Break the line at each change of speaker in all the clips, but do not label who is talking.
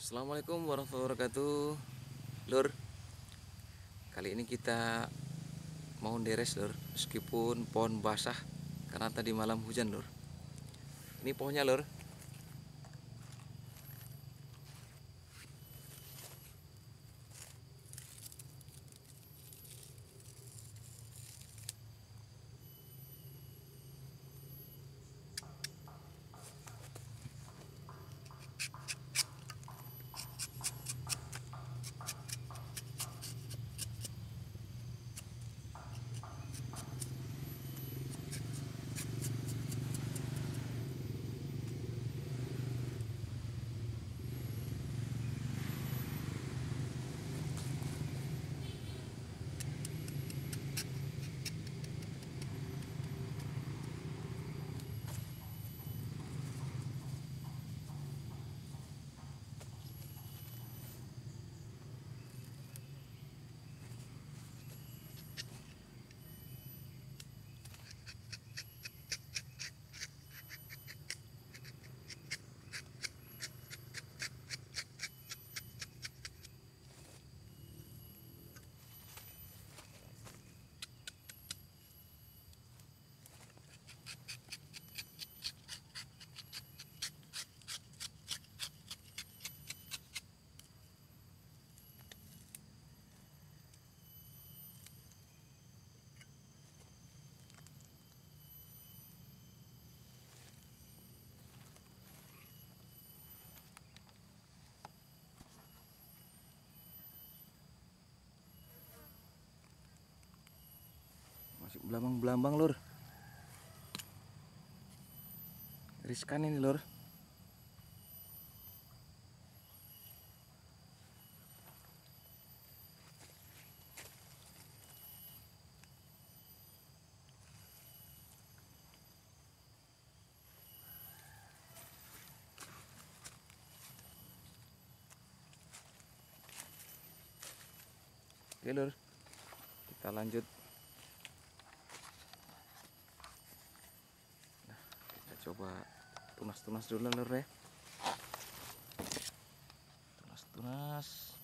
Assalamualaikum warahmatullahi wabarakatuh, Lur. Kali ini kita mau deres, Lur, meskipun pohon basah karena tadi malam hujan, Lur. Ini pohonnya, Lur. Masih belambang-belambang, Lur. Riskan ini, Lur. Oke, Lur. Kita lanjut. Nah, kita coba tunas-tunas dulu, Lur, ya. Tunas-tunas.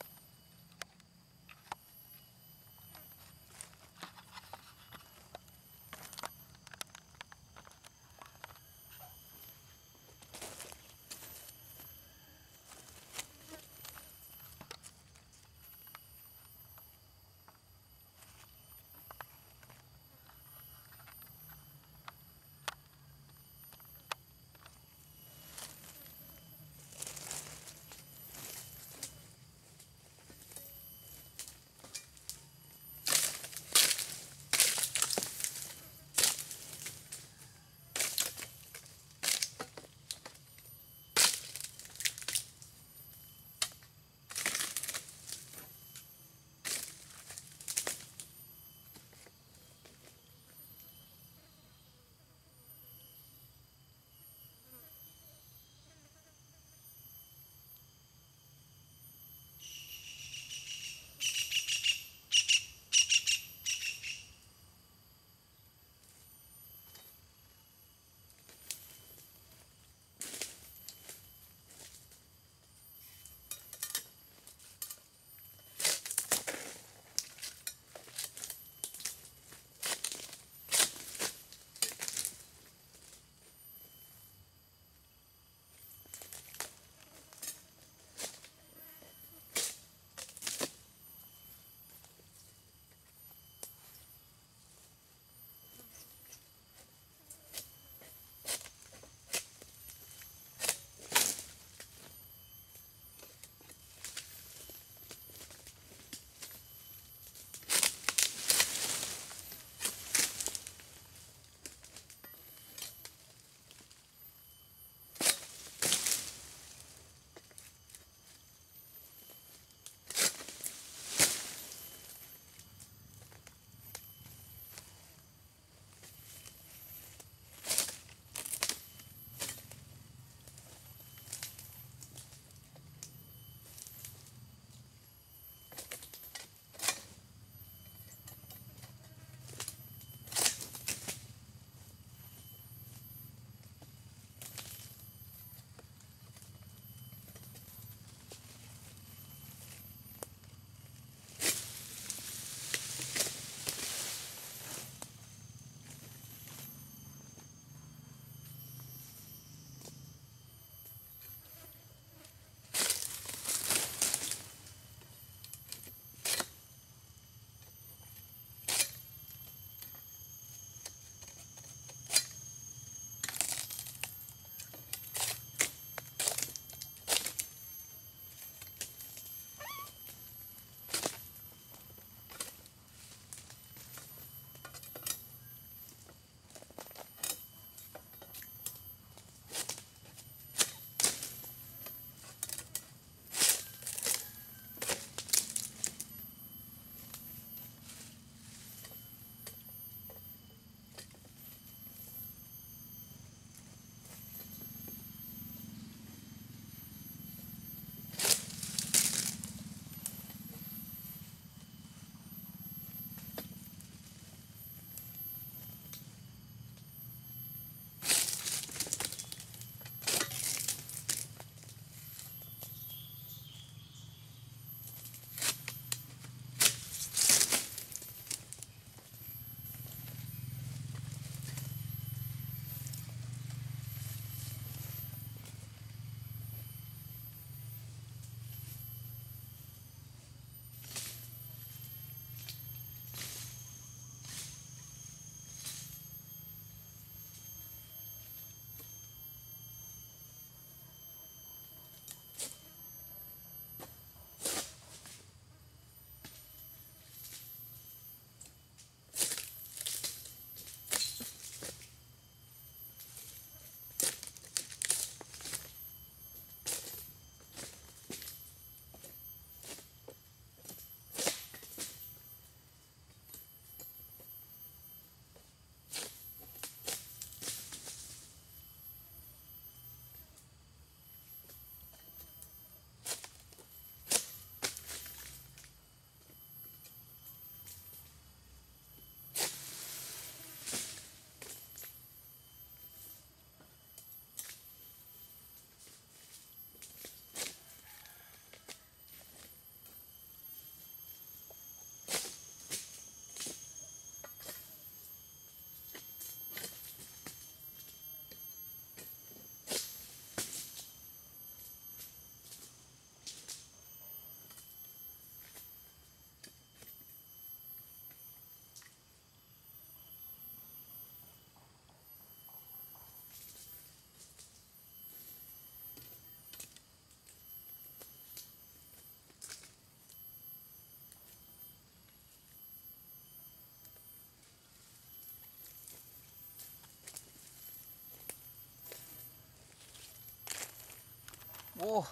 Oh,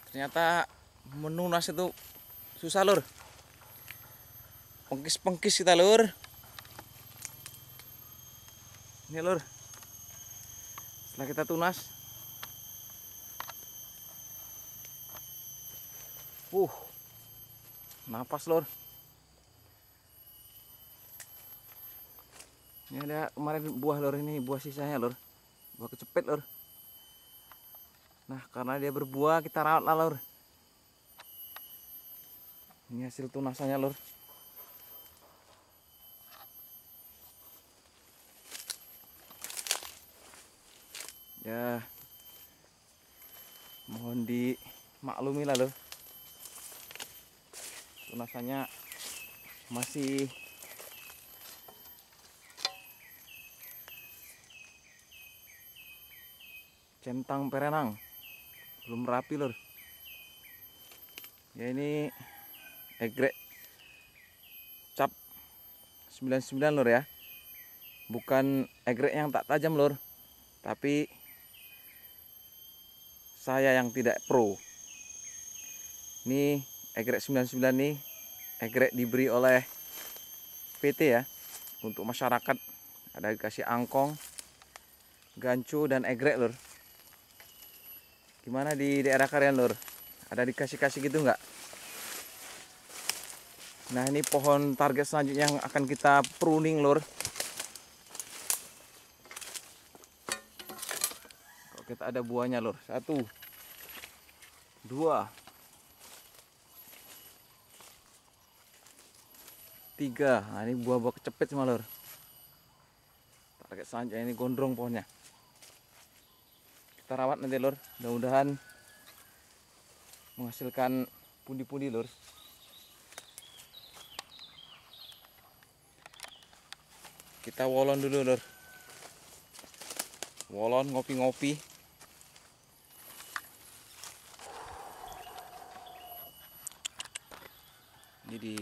ternyata menunas itu susah lur. Pengkis-pengkis kita lur. Ini lur. Setelah kita tunas. Napas lur. Ini ada kemarin buah lur, ini buah sisanya lur. Buah kecepet lur. Nah, karena dia berbuah kita rawat lah lur. Ini hasil tunasannya lur. Ya, mohon dimaklumi lah lur. Tunasannya masih centang perenang, belum rapi lur. Ya ini egrek cap 99 lur ya, bukan egrek yang tak tajam lur, tapi saya yang tidak pro. Ini egrek 99 nih, egrek diberi oleh PT ya, untuk masyarakat. Ada dikasih angkong, gancu dan egrek lur. Gimana di daerah kalian lur? Ada dikasih-kasih gitu nggak? Nah, ini pohon target selanjutnya yang akan kita pruning lur. Kalau kita ada buahnya lur. 1, 2, 3. Nah, ini buah-buah kecepet semua lur. Target selanjutnya ini gondrong pohonnya. Kita rawat nanti lur. Mudah-mudahan menghasilkan pundi-pundi lur. Kita wolon dulu lur. Wolon ngopi-ngopi. Ini di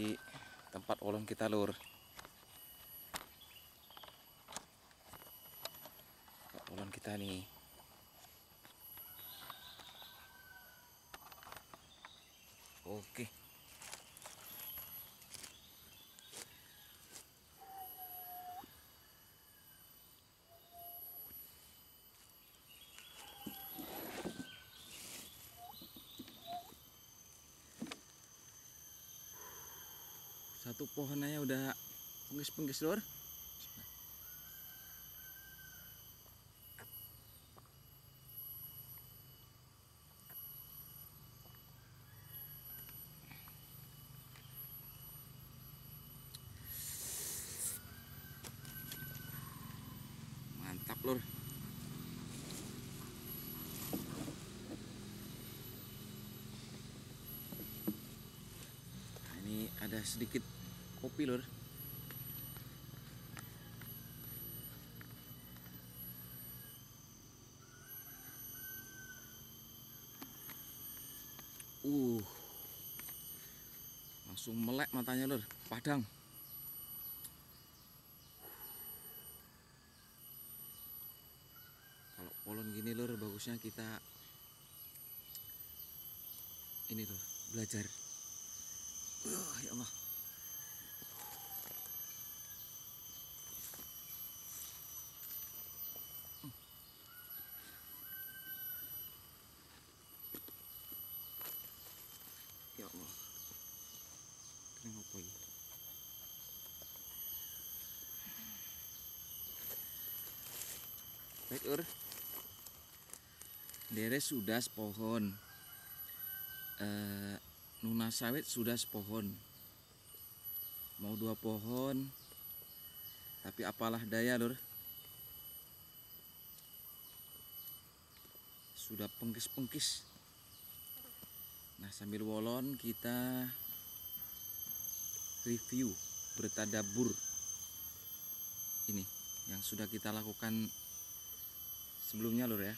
tempat wolon kita lur. Tempat wolon kita nih. Oke. Satu pohonnya udah pengis-pengis lur. Mantap lur. Nah, ini ada sedikit kopi lur. Langsung melek matanya lur, padang. Kalau polon gini lur, bagusnya kita ini lur, belajar. Ya Allah. Ya Allah. Kenapa ini? Baik lur. Deres sudah sepohon. Nunas sawit sudah sepohon. Mau 2 pohon. Tapi apalah daya lur. Sudah pengkis-pengkis. Nah, sambil wolon kita review, bertadabur ini yang sudah kita lakukan sebelumnya lur ya.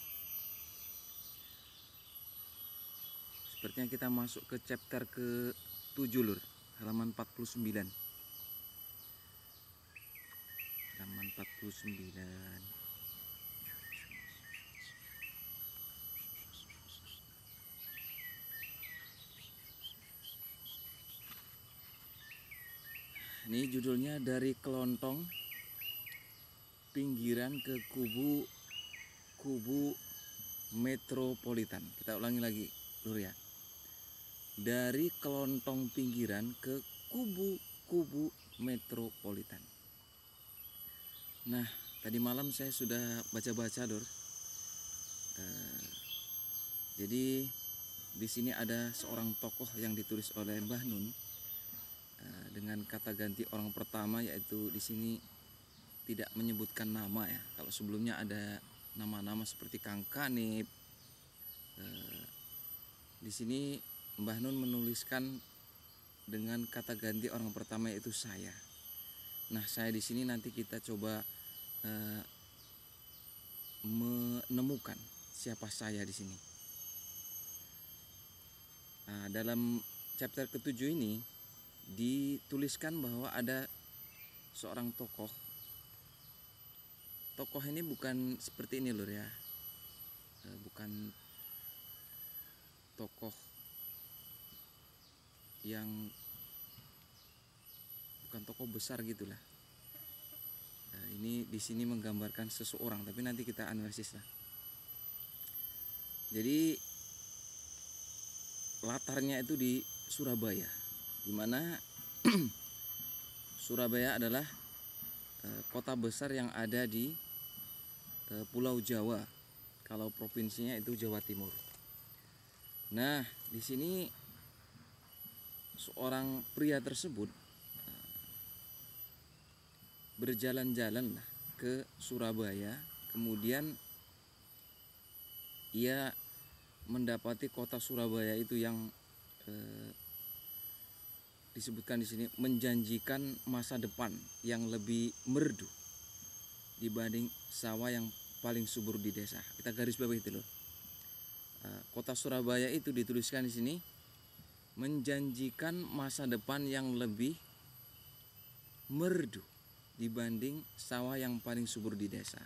Sepertinya kita masuk ke chapter ke-7 lur, halaman 49. Halaman 49. Ini judulnya Dari Kelontong Pinggiran ke Kubu Metropolitan. Kita ulangi lagi, Lur ya. Dari kelontong pinggiran ke kubu metropolitan. Nah, tadi malam saya sudah baca-baca, Lur. Jadi di sini ada seorang tokoh yang ditulis oleh Mbah Nun dengan kata ganti orang pertama, yaitu di sini tidak menyebutkan nama ya. Kalau sebelumnya ada nama-nama seperti Kang Kanip, di sini Mbah Nun menuliskan dengan kata ganti orang pertama, yaitu saya. Nah, saya di sini nanti kita coba menemukan siapa saya di sini. Nah, dalam chapter ke-7 ini dituliskan bahwa ada seorang tokoh. Tokoh ini bukan seperti ini, Lur ya. Bukan tokoh yang bukan tokoh besar gitulah. Ini di sini menggambarkan seseorang, tapi nanti kita analisis lah. Jadi latarnya itu di Surabaya, di mana Surabaya adalah kota besar yang ada di Pulau Jawa. Kalau provinsinya itu Jawa Timur. Nah, di sini seorang pria tersebut berjalan-jalan ke Surabaya, kemudian ia mendapati kota Surabaya itu yang disebutkan di sini menjanjikan masa depan yang lebih merdu dibanding sawah yang paling subur di desa. Kita garis bawah itu loh. Kota Surabaya itu dituliskan di sini menjanjikan masa depan yang lebih merdu dibanding sawah yang paling subur di desa.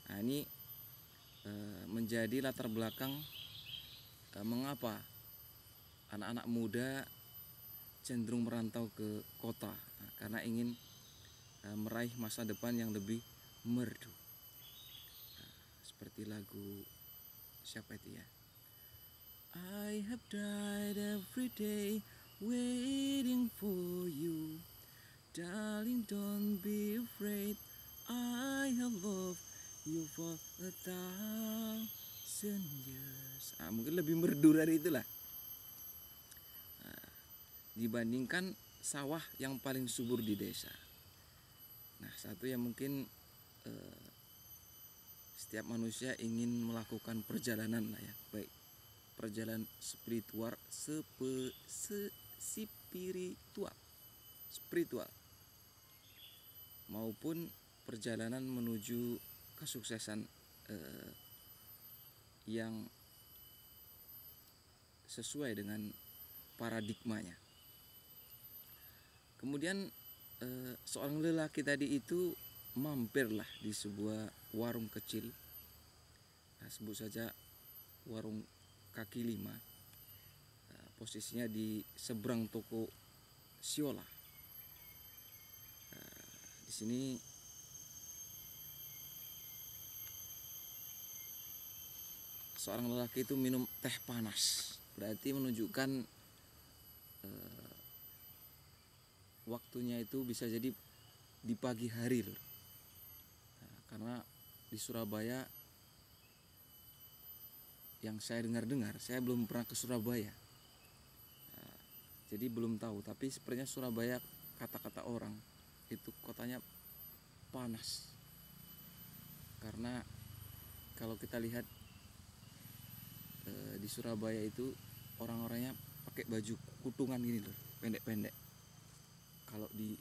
Nah, ini menjadi latar belakang mengapa anak-anak muda cenderung merantau ke kota, karena ingin meraih masa depan yang lebih merdu. Seperti lagu siapa itu ya? I have died every day waiting for you, darling, don't be afraid, I have loved you for 1,000 years. Mungkin lebih merdu dari itulah. Dibandingkan sawah yang paling subur di desa. Nah, satu yang mungkin setiap manusia ingin melakukan perjalanan lah ya, baik perjalanan spiritual maupun perjalanan menuju kesuksesan yang sesuai dengan paradigmanya. Kemudian seorang lelaki tadi itu mampirlah di sebuah warung kecil. Nah, sebut saja warung kaki lima. Posisinya di seberang toko Siola. Di sini seorang lelaki itu minum teh panas. Berarti menunjukkan waktunya itu bisa jadi di pagi hari loh. Karena di Surabaya yang saya dengar-dengar, saya belum pernah ke Surabaya, jadi belum tahu. Tapi sepertinya Surabaya, kata-kata orang itu kotanya panas, karena kalau kita lihat di Surabaya itu orang-orangnya pakai baju kutungan gini loh, pendek-pendek. Kalau di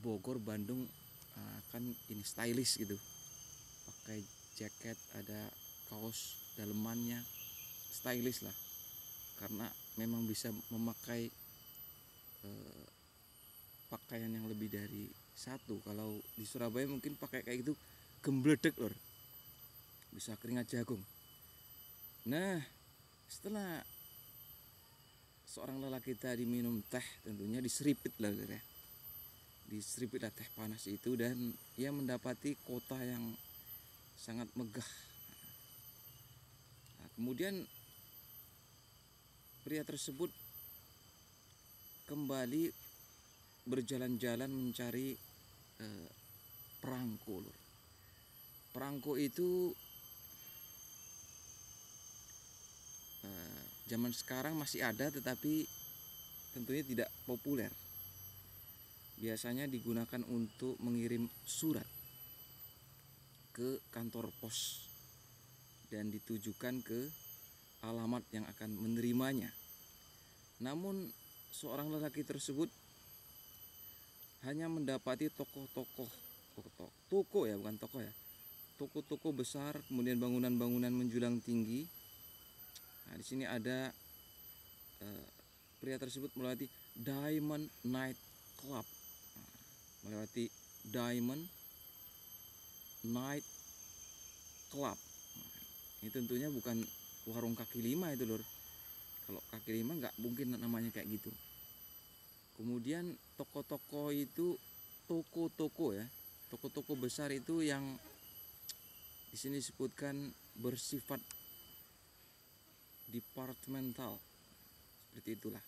Bogor, Bandung kan ini stylish gitu, pakai jaket, ada kaos dalemannya, stylish lah, karena memang bisa memakai pakaian yang lebih dari satu. Kalau di Surabaya mungkin pakai kayak gitu gembledek lor, bisa keringat jagung. Nah, setelah seorang lelaki tadi minum teh, tentunya diseripit lah lor ya. diseriputlah teh panas itu, dan ia mendapati kota yang sangat megah. Nah, kemudian pria tersebut kembali berjalan-jalan mencari perangko. Perangko itu zaman sekarang masih ada, tetapi tentunya tidak populer. Biasanya digunakan untuk mengirim surat ke kantor pos dan ditujukan ke alamat yang akan menerimanya. Namun seorang lelaki tersebut hanya mendapati toko-toko besar, kemudian bangunan-bangunan menjulang tinggi. Nah, di sini ada pria tersebut melewati Diamond Night Club. Melewati Diamond Night Club. Ini tentunya bukan warung kaki lima itu, lur. Kalau kaki lima nggak mungkin namanya kayak gitu. Kemudian toko-toko itu toko-toko besar itu yang di sini disebutkan bersifat departemental, seperti itulah.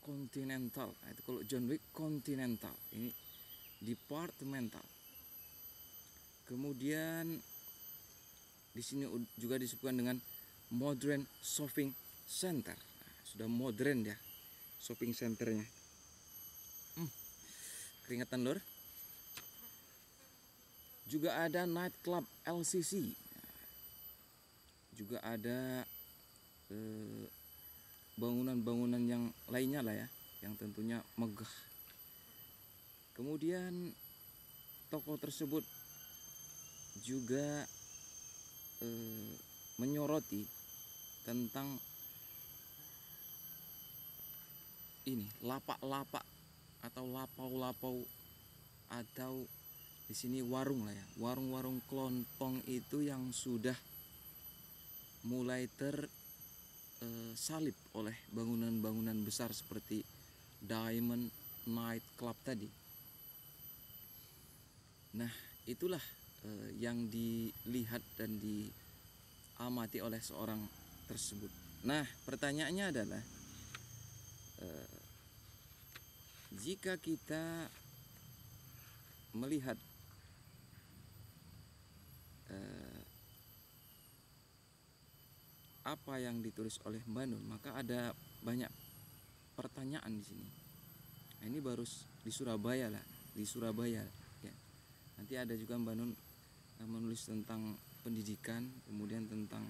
Continental. Nah, itu kalau John Wick continental, ini departemental. Kemudian di sini juga disebutkan dengan modern shopping center. Nah, sudah modern ya shopping centernya. Keringetan, lur. Juga ada night club LCC. Juga ada bangunan-bangunan yang lainnya lah ya, yang tentunya megah. Kemudian toko tersebut juga menyoroti tentang ini lapak-lapak atau lapau-lapau, atau di sini warung lah ya, warung-warung kelontong itu yang sudah mulai tersalip oleh bangunan-bangunan besar seperti Diamond Night Club tadi. Nah, itulah yang dilihat dan diamati oleh seorang tersebut. Nah, pertanyaannya adalah jika kita melihat apa yang ditulis oleh Mbak Nun, maka ada banyak pertanyaan di sini. Nah, ini baru di Surabaya lah, di Surabaya ya. Nanti ada juga Mbak Nun menulis tentang pendidikan, kemudian tentang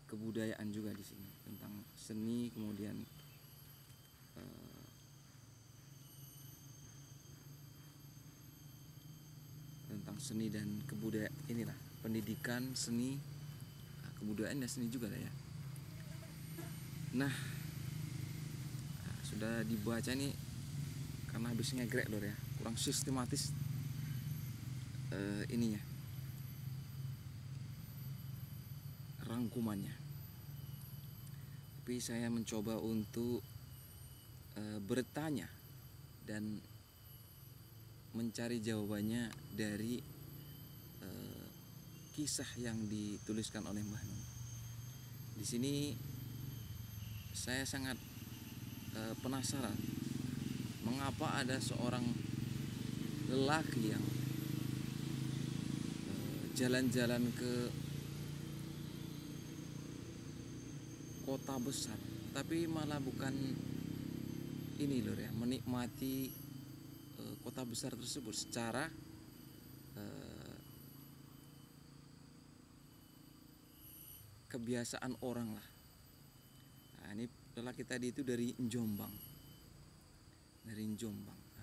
kebudayaan juga di sini, tentang seni, kemudian tentang seni dan kebudayaan, inilah pendidikan, seni, kebudayaan dan seni juga lah ya. Nah, sudah dibaca nih karena habis ngegrek, lor ya, kurang sistematis ininya, rangkumannya. Tapi saya mencoba untuk bertanya dan mencari jawabannya dari kisah yang dituliskan oleh Mbah Nun. Di sini saya sangat penasaran mengapa ada seorang lelaki yang jalan-jalan ke kota besar, tapi malah bukan ini, lor ya, menikmati kota besar tersebut secara kebiasaan orang lah. Nah, ini lelaki tadi itu dari Jombang. Nah,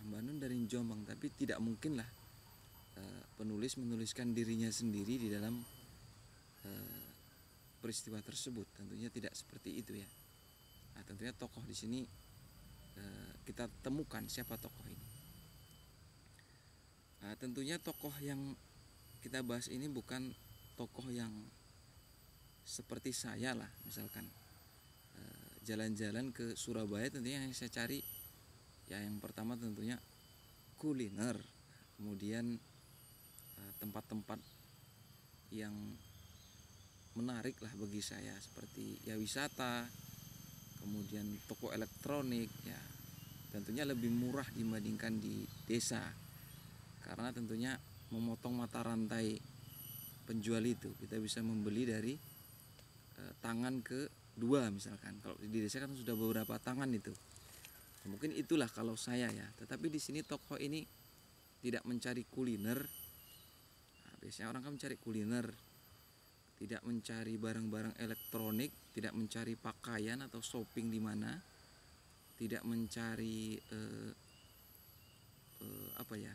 Mbak Nun dari Jombang, tapi tidak mungkin lah penulis menuliskan dirinya sendiri di dalam peristiwa tersebut. Tentunya tidak seperti itu ya. Nah, tentunya tokoh di sini kita temukan siapa tokoh ini. Nah, tentunya tokoh yang kita bahas ini bukan tokoh yang seperti saya lah, misalkan jalan-jalan ke Surabaya, tentunya yang saya cari Ya, yang pertama tentunya kuliner, kemudian tempat-tempat yang menarik lah bagi saya, seperti ya wisata, kemudian toko elektronik, ya tentunya lebih murah dibandingkan di desa, karena tentunya memotong mata rantai penjual itu, kita bisa membeli dari tangan ke dua misalkan. Kalau di desa kan sudah beberapa tangan itu. Mungkin itulah kalau saya ya. Tetapi di sini toko ini tidak mencari kuliner. Nah, biasanya orang kan mencari kuliner, tidak mencari barang-barang elektronik, tidak mencari pakaian atau shopping di mana, tidak mencari apa ya,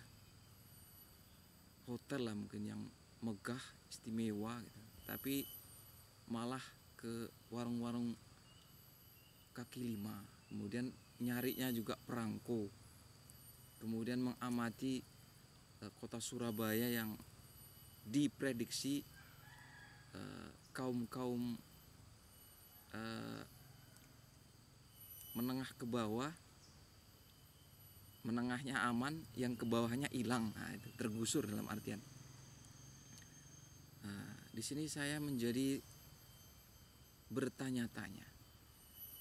hotel lah mungkin yang megah istimewa gitu. Tapi malah ke warung-warung kaki lima, kemudian nyarinya juga perangko, kemudian mengamati kota Surabaya yang diprediksi kaum menengah ke bawah, menengahnya aman, yang ke bawahnya hilang. Nah, itu tergusur dalam artian. Nah, di sini saya menjadi bertanya-tanya,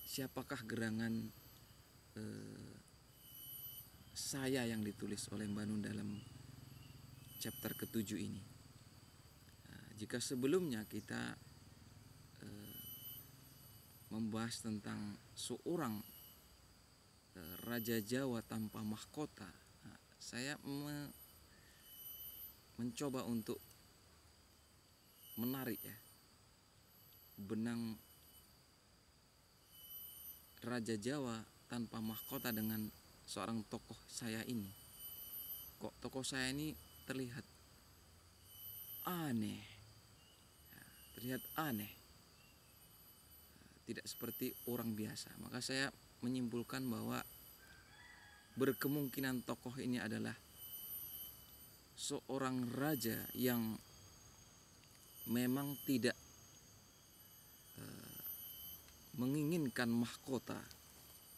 siapakah gerangan saya yang ditulis oleh Mbak Nun dalam chapter ke-7 ini. Nah, jika sebelumnya kita membahas tentang seorang Raja Jawa tanpa mahkota, nah, saya mencoba untuk menarik ya benang Raja Jawa tanpa mahkota dengan seorang tokoh saya ini. Kok tokoh saya ini terlihat aneh, terlihat aneh, tidak seperti orang biasa. Maka saya menyimpulkan bahwa berkemungkinan tokoh ini adalah seorang raja yang memang tidak menginginkan mahkota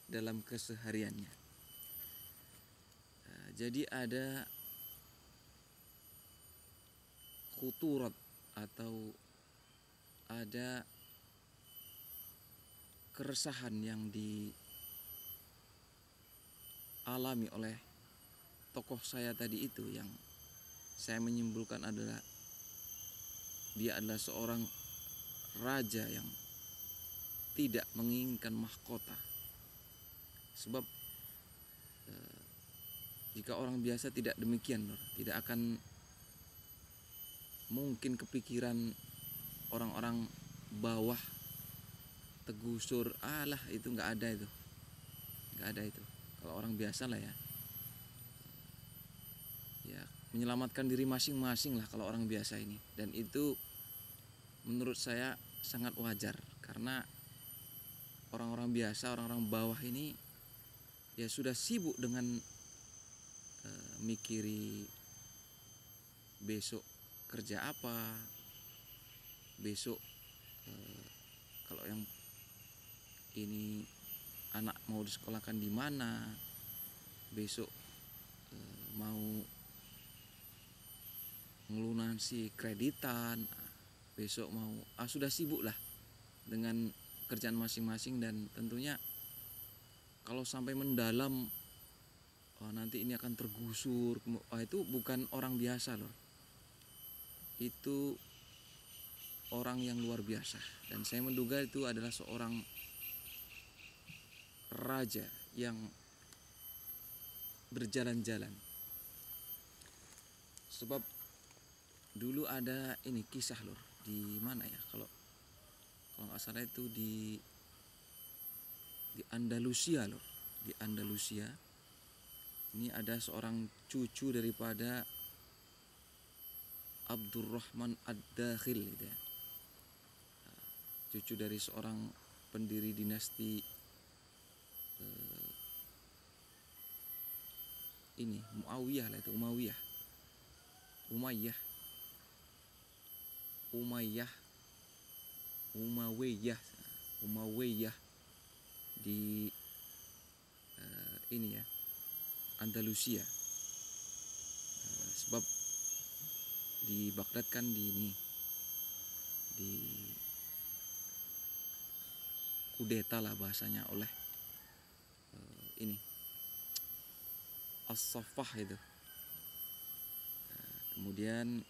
dalam kesehariannya. Jadi ada khuturat atau ada keresahan yang dialami oleh tokoh saya tadi itu, yang saya menyimpulkan adalah dia adalah seorang raja yang tidak menginginkan mahkota. Sebab jika orang biasa tidak demikian, tidak akan mungkin kepikiran orang-orang bawah tegusur, alah itu nggak ada itu. Kalau orang biasa lah ya menyelamatkan diri masing-masing lah kalau orang biasa ini. Dan itu menurut saya sangat wajar, karena orang-orang biasa, orang-orang bawah ini ya sudah sibuk dengan mikiri besok kerja apa, besok kalau yang ini anak mau disekolahkan di mana, besok mau ngelunasi kreditan, besok mau sudah sibuk lah dengan kerjaan masing-masing. Dan tentunya kalau sampai mendalam, nanti ini akan tergusur, itu bukan orang biasa loh, itu orang yang luar biasa. Dan saya menduga itu adalah seorang raja yang berjalan-jalan. Sebab dulu ada ini kisah lor, di mana ya, kalau nggak salah itu di Andalusia lor. Di Andalusia ini ada seorang cucu daripada Abdurrahman Ad-Dakhil gitu ya. Cucu dari seorang pendiri dinasti ini Muawiyah lah, itu Umayyah di ini ya, Andalusia. Sebab di Baghdad kan di kudeta lah bahasanya oleh ini As-Saffah itu. Kemudian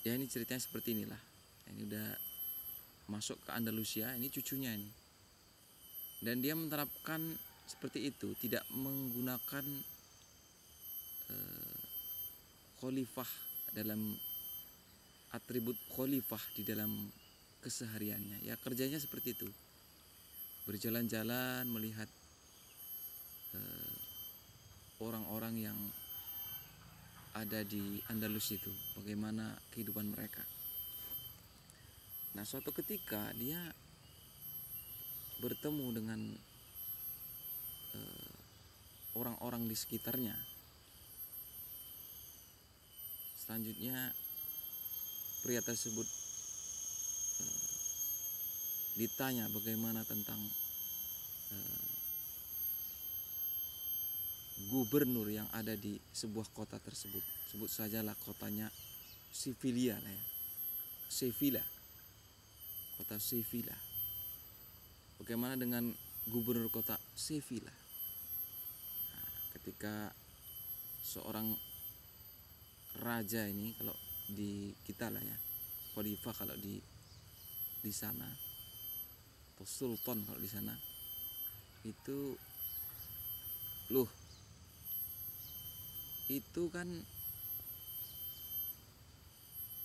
ya ini ceritanya seperti inilah. Ini udah masuk ke Andalusia, ini cucunya ini. Dan dia menerapkan seperti itu, tidak menggunakan khalifah dalam atribut khalifah di dalam kesehariannya. Ya kerjanya seperti itu. Berjalan-jalan melihat orang-orang yang ada di Andalus itu, bagaimana kehidupan mereka. Nah, suatu ketika dia bertemu dengan orang-orang di sekitarnya. Selanjutnya pria tersebut ditanya bagaimana tentang gubernur yang ada di sebuah kota tersebut. Sebut sajalah kotanya Sevilla lah ya. Sevilla. Kota Sevilla. Bagaimana dengan gubernur kota Sevilla? Nah, ketika seorang raja ini, kalau di kita lah ya, khalifah kalau di sana, atau sultan kalau di sana, itu loh, itu kan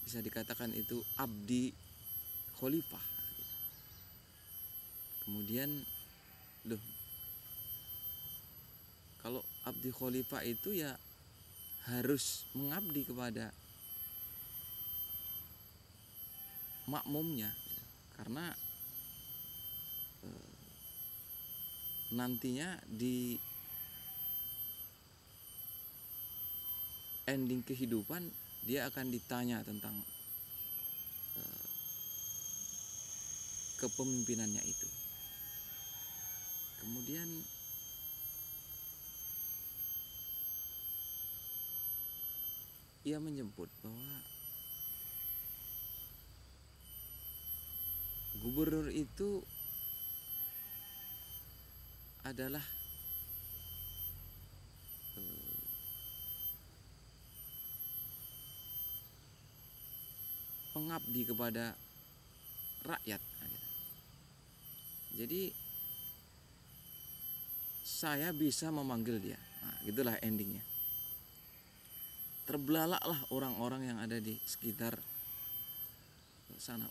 bisa dikatakan itu abdi khalifah. Kemudian loh, kalau abdi khalifah itu ya harus mengabdi kepada makmumnya, karena nantinya di ending kehidupan dia akan ditanya tentang kepemimpinannya itu. Kemudian ia menyebut bahwa gubernur itu adalah pengabdi kepada rakyat. Jadi saya bisa memanggil dia. Nah, gitulah endingnya. Terbelalaklah orang-orang yang ada di sekitar sana.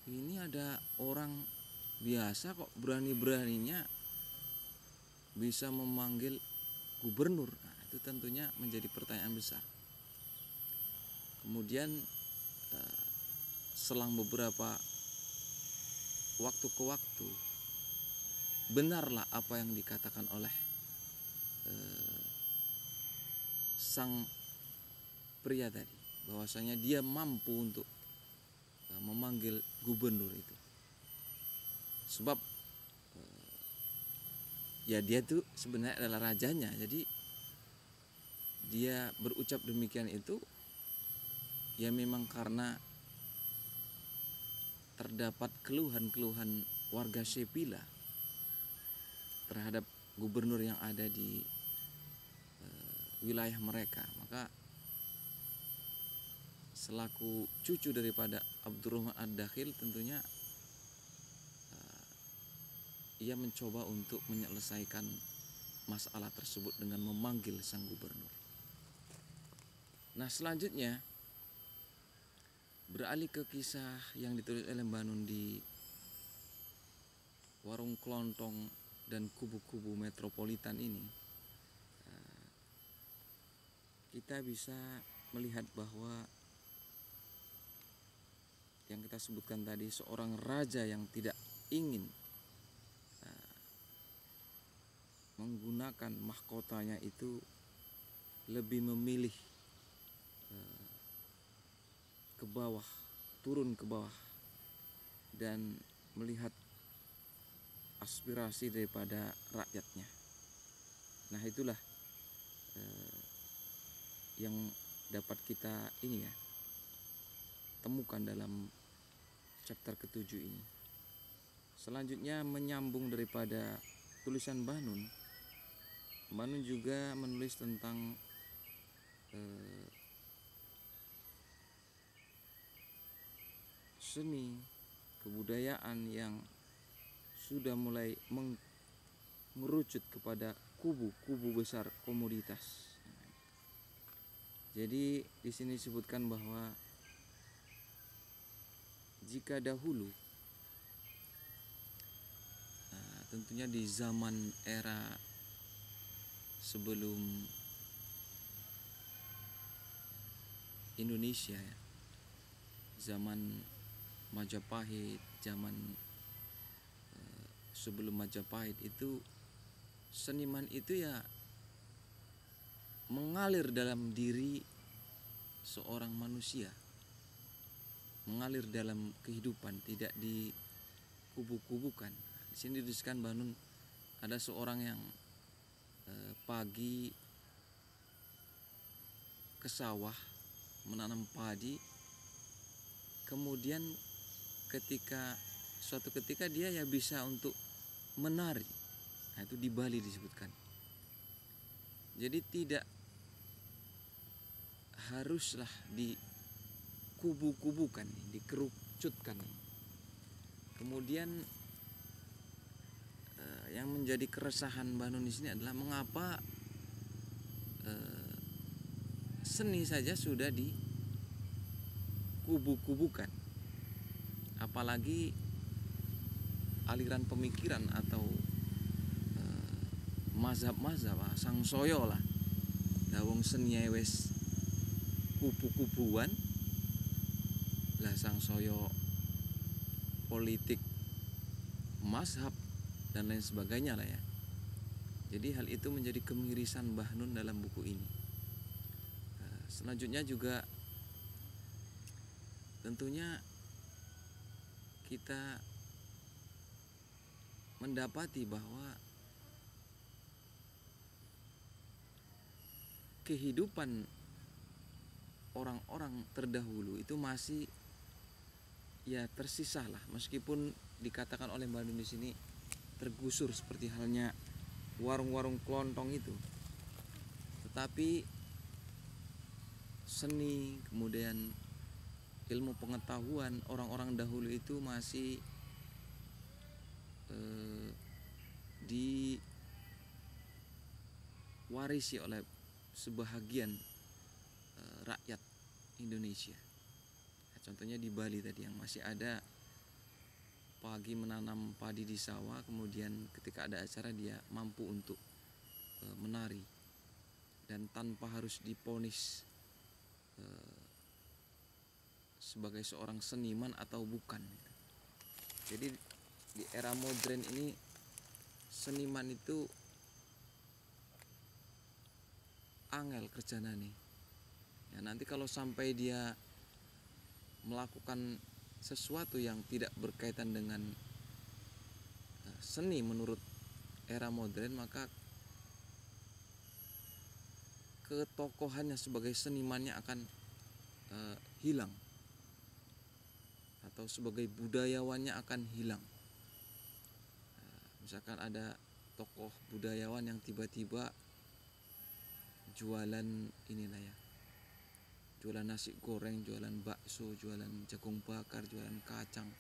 Ini ada orang biasa kok berani-beraninya bisa memanggil gubernur. Nah, itu tentunya menjadi pertanyaan besar. Kemudian selang beberapa waktu ke waktu, benarlah apa yang dikatakan oleh sang pria tadi, bahwasanya dia mampu untuk memanggil gubernur itu. Sebab ya dia tuh sebenarnya adalah rajanya. Jadi dia berucap demikian itu ya memang karena terdapat keluhan-keluhan warga Sevilla terhadap gubernur yang ada di wilayah mereka. Maka selaku cucu daripada Abdurrahman Ad-Dakhil, tentunya ia mencoba untuk menyelesaikan masalah tersebut dengan memanggil sang gubernur. Nah, selanjutnya beralih ke kisah yang ditulis oleh Mbah Nun di Warung Kelontong dan Kubu-Kubu Metropolitan ini. Kita bisa melihat bahwa yang kita sebutkan tadi, seorang raja yang tidak ingin menggunakan mahkotanya itu lebih memilih ke bawah, turun ke bawah dan melihat aspirasi daripada rakyatnya. Nah itulah yang dapat kita ini ya temukan dalam chapter ketujuh ini. Selanjutnya menyambung daripada tulisan Bahnun. Bahnun juga menulis tentang seni kebudayaan yang sudah mulai mengerucut kepada kubu-kubu besar komoditas. Jadi di sini disebutkan bahwa jika dahulu tentunya di zaman era sebelum Indonesia ya, zaman Majapahit, zaman sebelum Majapahit itu seniman itu ya mengalir dalam diri seorang manusia, mengalir dalam kehidupan, tidak dikubu-kubukan. Di sini dituliskan Bahnun ada seorang yang pagi ke sawah menanam padi, kemudian suatu ketika dia ya bisa untuk menari. Nah, itu di Bali disebutkan. Jadi tidak haruslah dikubu-kubukan, dikerucutkan. Kemudian yang menjadi keresahan Bahnun di sini adalah mengapa seni saja sudah dikubu-kubukan, apalagi aliran pemikiran atau mazhab-mazhab sangsoyo lah, dawong seni wes kubu-kubuan lah, sangsoyo politik, mazhab dan lain sebagainya lah ya. Jadi hal itu menjadi kemirisan Bahnun dalam buku ini. Selanjutnya juga tentunya kita mendapati bahwa kehidupan orang-orang terdahulu itu masih ya tersisa lah, meskipun dikatakan oleh Bahnun di sini tergusur seperti halnya warung-warung kelontong itu, tetapi seni kemudian ilmu pengetahuan orang-orang dahulu itu masih diwarisi oleh sebahagian rakyat Indonesia. Nah, contohnya di Bali tadi yang masih ada pagi menanam padi di sawah, kemudian ketika ada acara dia mampu untuk menari dan tanpa harus diponis sebagai seorang seniman atau bukan. Jadi di era modern ini seniman itu angel kerjanya nih. Ya, nanti kalau sampai dia melakukan sesuatu yang tidak berkaitan dengan seni menurut era modern, maka ketokohannya sebagai senimannya akan hilang, atau sebagai budayawannya akan hilang. Misalkan ada tokoh budayawan yang tiba-tiba jualan inilah ya, jualan nasi goreng, jualan bakso, jualan jagung bakar, jualan kacang,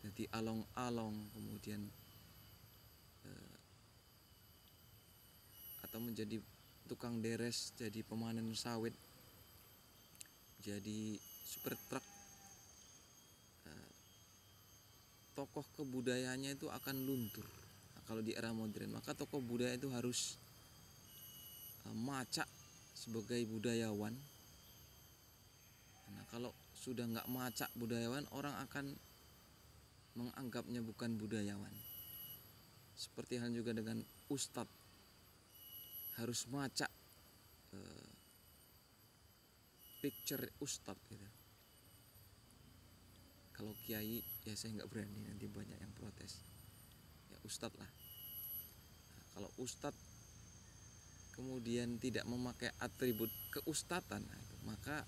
jadi along-along, kemudian atau menjadi tukang deres, jadi pemanen sawit, jadi super truk, tokoh kebudayaannya itu akan luntur. Nah, kalau di era modern maka tokoh budaya itu harus macak sebagai budayawan. Nah, kalau sudah nggak macak budayawan, orang akan menganggapnya bukan budayawan. Seperti hal juga dengan ustadz, harus macak picture ustadz gitu. Kalau kiai ya saya nggak berani, nanti banyak yang protes. Ya ustadz lah. Nah, kalau ustadz kemudian tidak memakai atribut keustatan, maka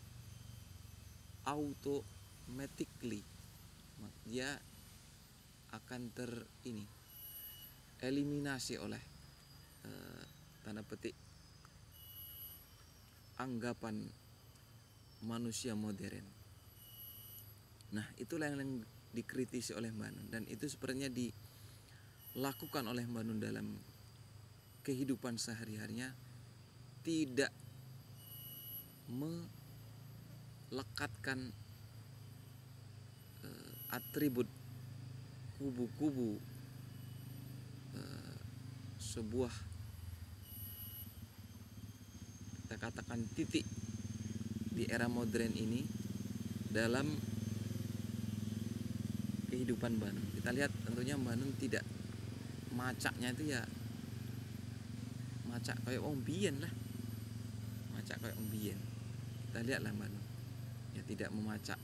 automatically dia akan eliminasi oleh tanda petik anggapan manusia modern. Nah, itulah yang dikritisi oleh Mbak Nun, dan itu sebenarnya dilakukan oleh Mbak Nun dalam kehidupan sehari-harinya, tidak melekatkan atribut kubu-kubu sebuah, kita katakan, titik di era modern ini dalam kehidupan Mbak Nun. Kita lihat tentunya Mbak Nun tidak macaknya itu ya macak kayak wong biyen lah, macak kayak wong biyen. Kita lihatlah Mbak Nun ya tidak memacak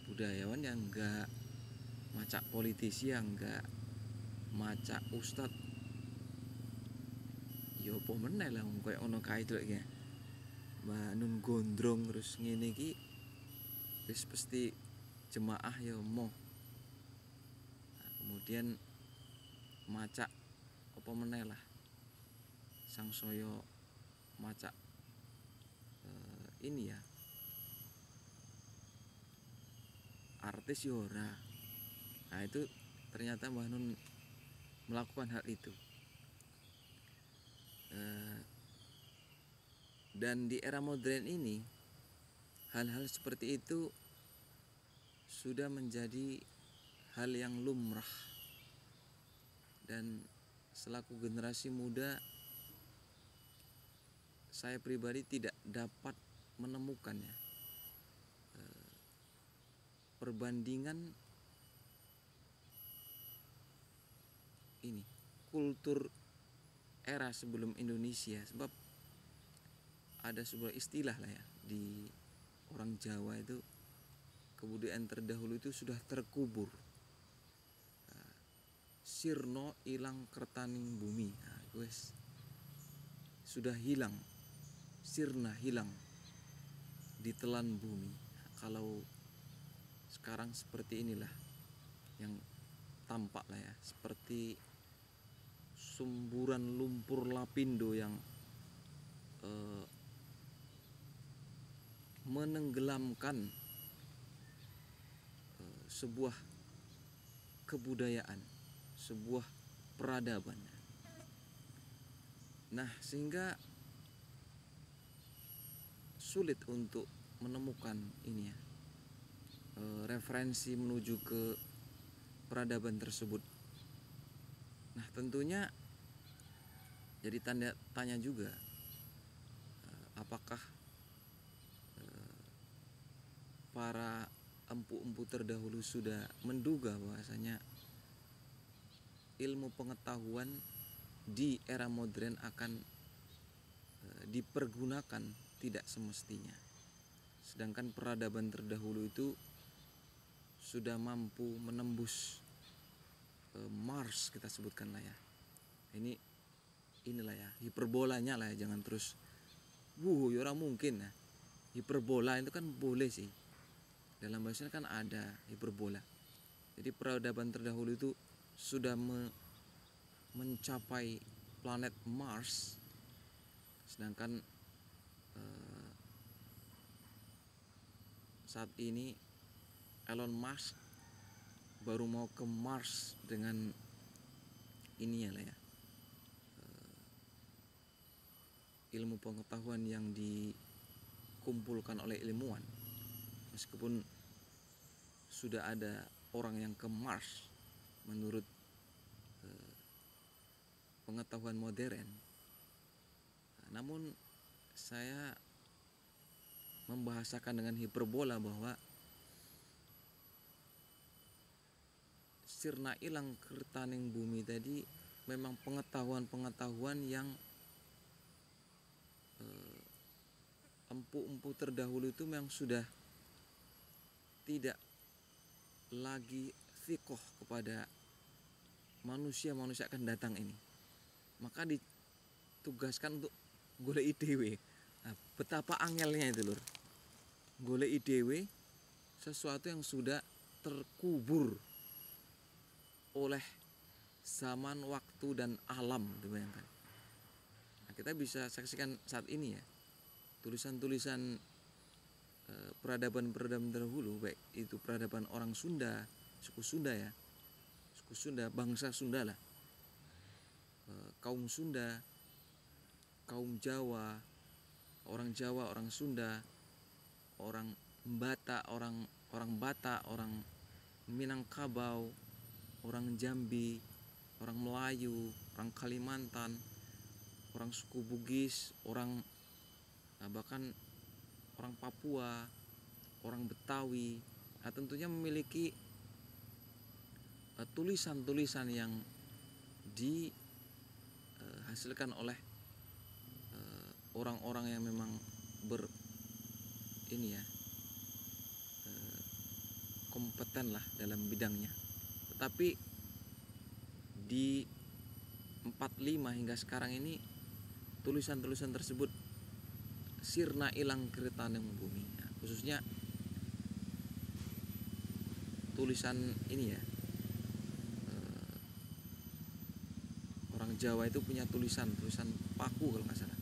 budayawan yang enggak, macak politisi yang enggak, macak ustad yo apa meneh lah koyo ngono kae itu lagi. Mbak Nun gondrong terus ngene iki wis pasti jemaah ya mau. Nah, kemudian macak apa meneh lah sangsaya macak ini ya artis ya ora. Nah, itu ternyata Mbak Nun melakukan hal itu. Dan di era modern ini hal-hal seperti itu sudah menjadi hal yang lumrah, dan selaku generasi muda saya pribadi tidak dapat menemukannya perbandingan ini kultur era sebelum Indonesia, sebab ada sebuah istilah lah ya di orang Jawa itu, kebudayaan terdahulu itu sudah terkubur. Sirno ilang kertaning bumi. Nah, guys, sudah hilang, sirna hilang ditelan bumi. Nah, kalau sekarang seperti inilah yang tampak lah ya, seperti sumburan lumpur lapindo yang menenggelamkan sebuah kebudayaan, sebuah peradaban. Nah, sehingga sulit untuk menemukan ini ya, referensi menuju ke peradaban tersebut. Nah, tentunya jadi tanda tanya juga, apakah para empu-empu terdahulu sudah menduga bahwasanya ilmu pengetahuan di era modern akan dipergunakan tidak semestinya, sedangkan peradaban terdahulu itu sudah mampu menembus Mars, kita sebutkan lah ya. Inilah ya hiperbolanya lah ya, jangan terus ya orang mungkin ya. Hiperbola itu kan boleh sih, dalam bahasa kan ada hiperbola. Jadi peradaban terdahulu itu sudah mencapai planet Mars, sedangkan saat ini Elon Musk baru mau ke Mars dengan ini ya lah ya, ilmu pengetahuan yang dikumpulkan oleh ilmuwan. Meskipun sudah ada orang yang ke Mars menurut pengetahuan modern, namun saya membahasakan dengan hiperbola bahwa sirna ilang kertaning bumi tadi memang pengetahuan-pengetahuan yang empu-empu terdahulu itu memang sudah tidak lagi fikoh kepada manusia akan datang ini. Maka ditugaskan untuk golek dhewe. Nah, betapa angelnya itu lur. Golek dhewe sesuatu yang sudah terkubur oleh zaman, waktu, dan alam, dibayangkan. Nah, kita bisa saksikan saat ini ya, tulisan-tulisan peradaban-peradaban terdahulu, baik itu peradaban orang Sunda, suku Sunda ya, suku Sunda, bangsa Sunda lah, kaum Sunda, kaum Jawa, orang Sunda, orang Batak, orang Batak, orang Minangkabau, orang Jambi, orang Melayu, orang Kalimantan, orang suku Bugis, orang bahkan orang Papua, orang Betawi, nah tentunya memiliki tulisan-tulisan yang dihasilkan oleh orang-orang yang memang kompeten lah dalam bidangnya. Tetapi di 45 hingga sekarang ini tulisan-tulisan tersebut sirna ilang kertaning bumi. Nah, khususnya tulisan ini ya, orang Jawa itu punya tulisan paku kalau nggak salah.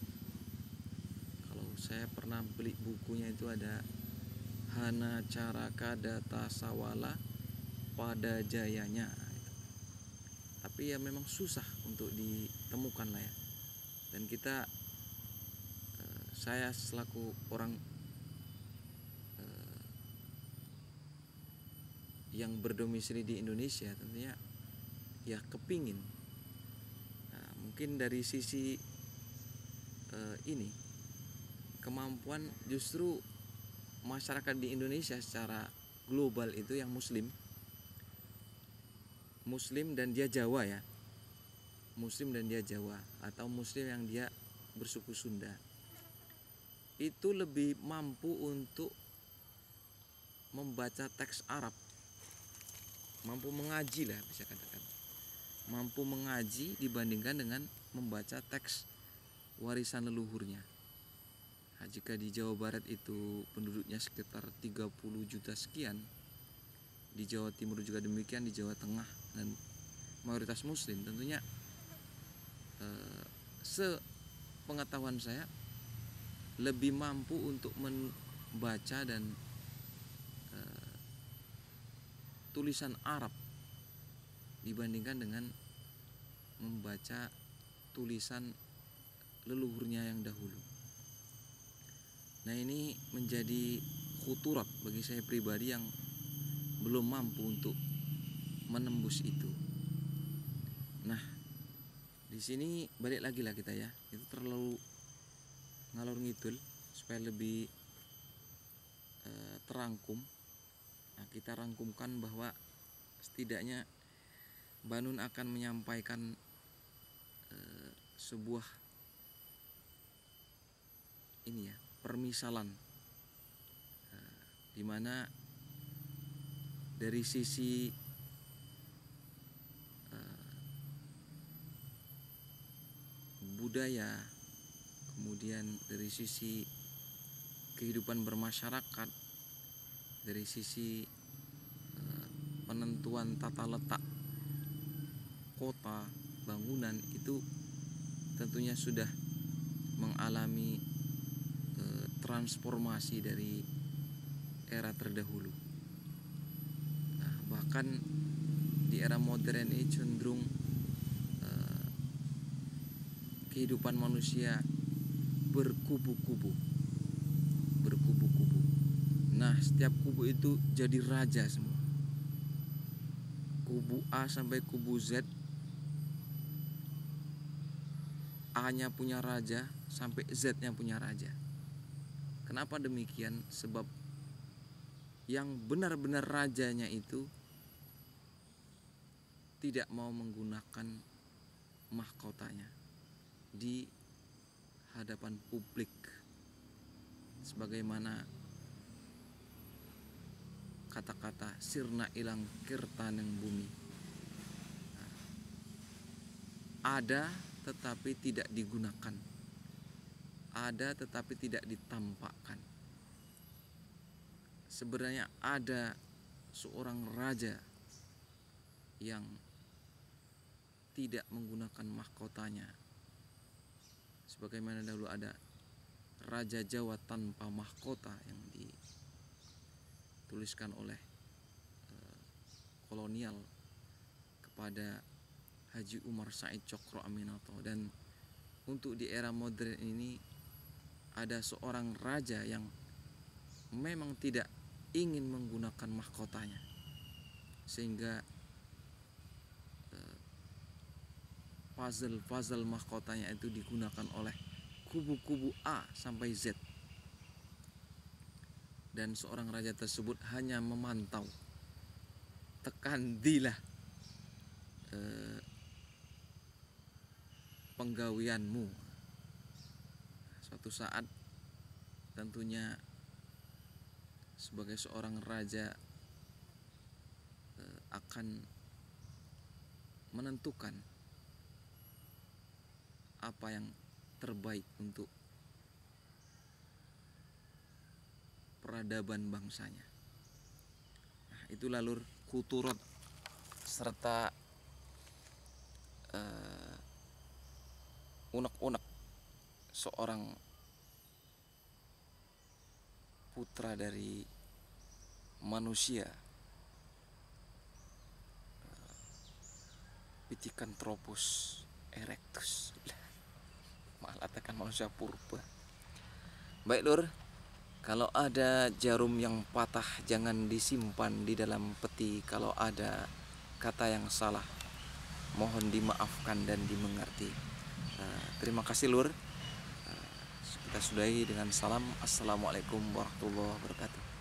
Kalau saya pernah beli bukunya itu ada Hana Caraka Data Sawala pada jayanya. Tapi ya memang susah untuk ditemukan lah ya. Dan kita, saya selaku orang yang berdomisili di Indonesia tentunya ya kepingin. Nah, mungkin dari sisi ini kemampuan justru masyarakat di Indonesia secara global itu yang Muslim dan dia Jawa ya, Muslim dan dia Jawa, atau Muslim yang dia bersuku Sunda, itu lebih mampu untuk membaca teks Arab, mampu mengaji lah bisa katakan, mampu mengaji dibandingkan dengan membaca teks warisan leluhurnya. Nah, jika di Jawa Barat itu penduduknya sekitar 30 juta sekian, di Jawa Timur juga demikian, di Jawa Tengah, dan mayoritas Muslim, tentunya sepengetahuan saya lebih mampu untuk membaca dan tulisan Arab dibandingkan dengan membaca tulisan leluhurnya yang dahulu. Nah, ini menjadi khuturat bagi saya pribadi yang belum mampu untuk menembus itu. Nah, di sini balik lagi lah kita ya, itu terlalu ngalor ngidul supaya lebih terangkum. Nah, kita rangkumkan bahwa setidaknya Banun akan menyampaikan sebuah ini ya, permisalan, di mana dari sisi budaya, kemudian dari sisi kehidupan bermasyarakat, dari sisi penentuan tata letak kota, bangunan, itu tentunya sudah mengalami transformasi dari era terdahulu. Nah, bahkan di era modern ini cenderung kehidupan manusia berkubu-kubu. Nah, setiap kubu itu jadi raja semua. Kubu A sampai kubu Z, A-nya punya raja sampai Z-nya punya raja. Kenapa demikian? Sebab yang benar-benar rajanya itu tidak mau menggunakan mahkotanya di hadapan publik, sebagaimana kata-kata sirna ilang kertaneng bumi. Ada tetapi tidak digunakan, ada tetapi tidak ditampakkan. Sebenarnya ada seorang raja yang tidak menggunakan mahkotanya, sebagaimana dahulu ada Raja Jawa tanpa mahkota yang dituliskan oleh kolonial kepada Haji Umar Said Cokro Aminoto. Dan untuk di era modern ini ada seorang raja yang memang tidak ingin menggunakan mahkotanya, sehingga puzzle mahkotanya itu digunakan oleh kubu-kubu A sampai Z. Dan seorang raja tersebut hanya memantau, tekan dilah penggawianmu. Suatu saat tentunya sebagai seorang raja akan menentukan apa yang terbaik untuk peradaban bangsanya. Nah, itulah Lur kuturut serta unek-unek seorang putra dari manusia, Pithecanthropus erectus, malah tekan manusia purba. Baik Lur, kalau ada jarum yang patah jangan disimpan di dalam peti. Kalau ada kata yang salah mohon dimaafkan dan dimengerti. Terima kasih Lur. Kita sudahi dengan salam. Assalamualaikum warahmatullahi wabarakatuh.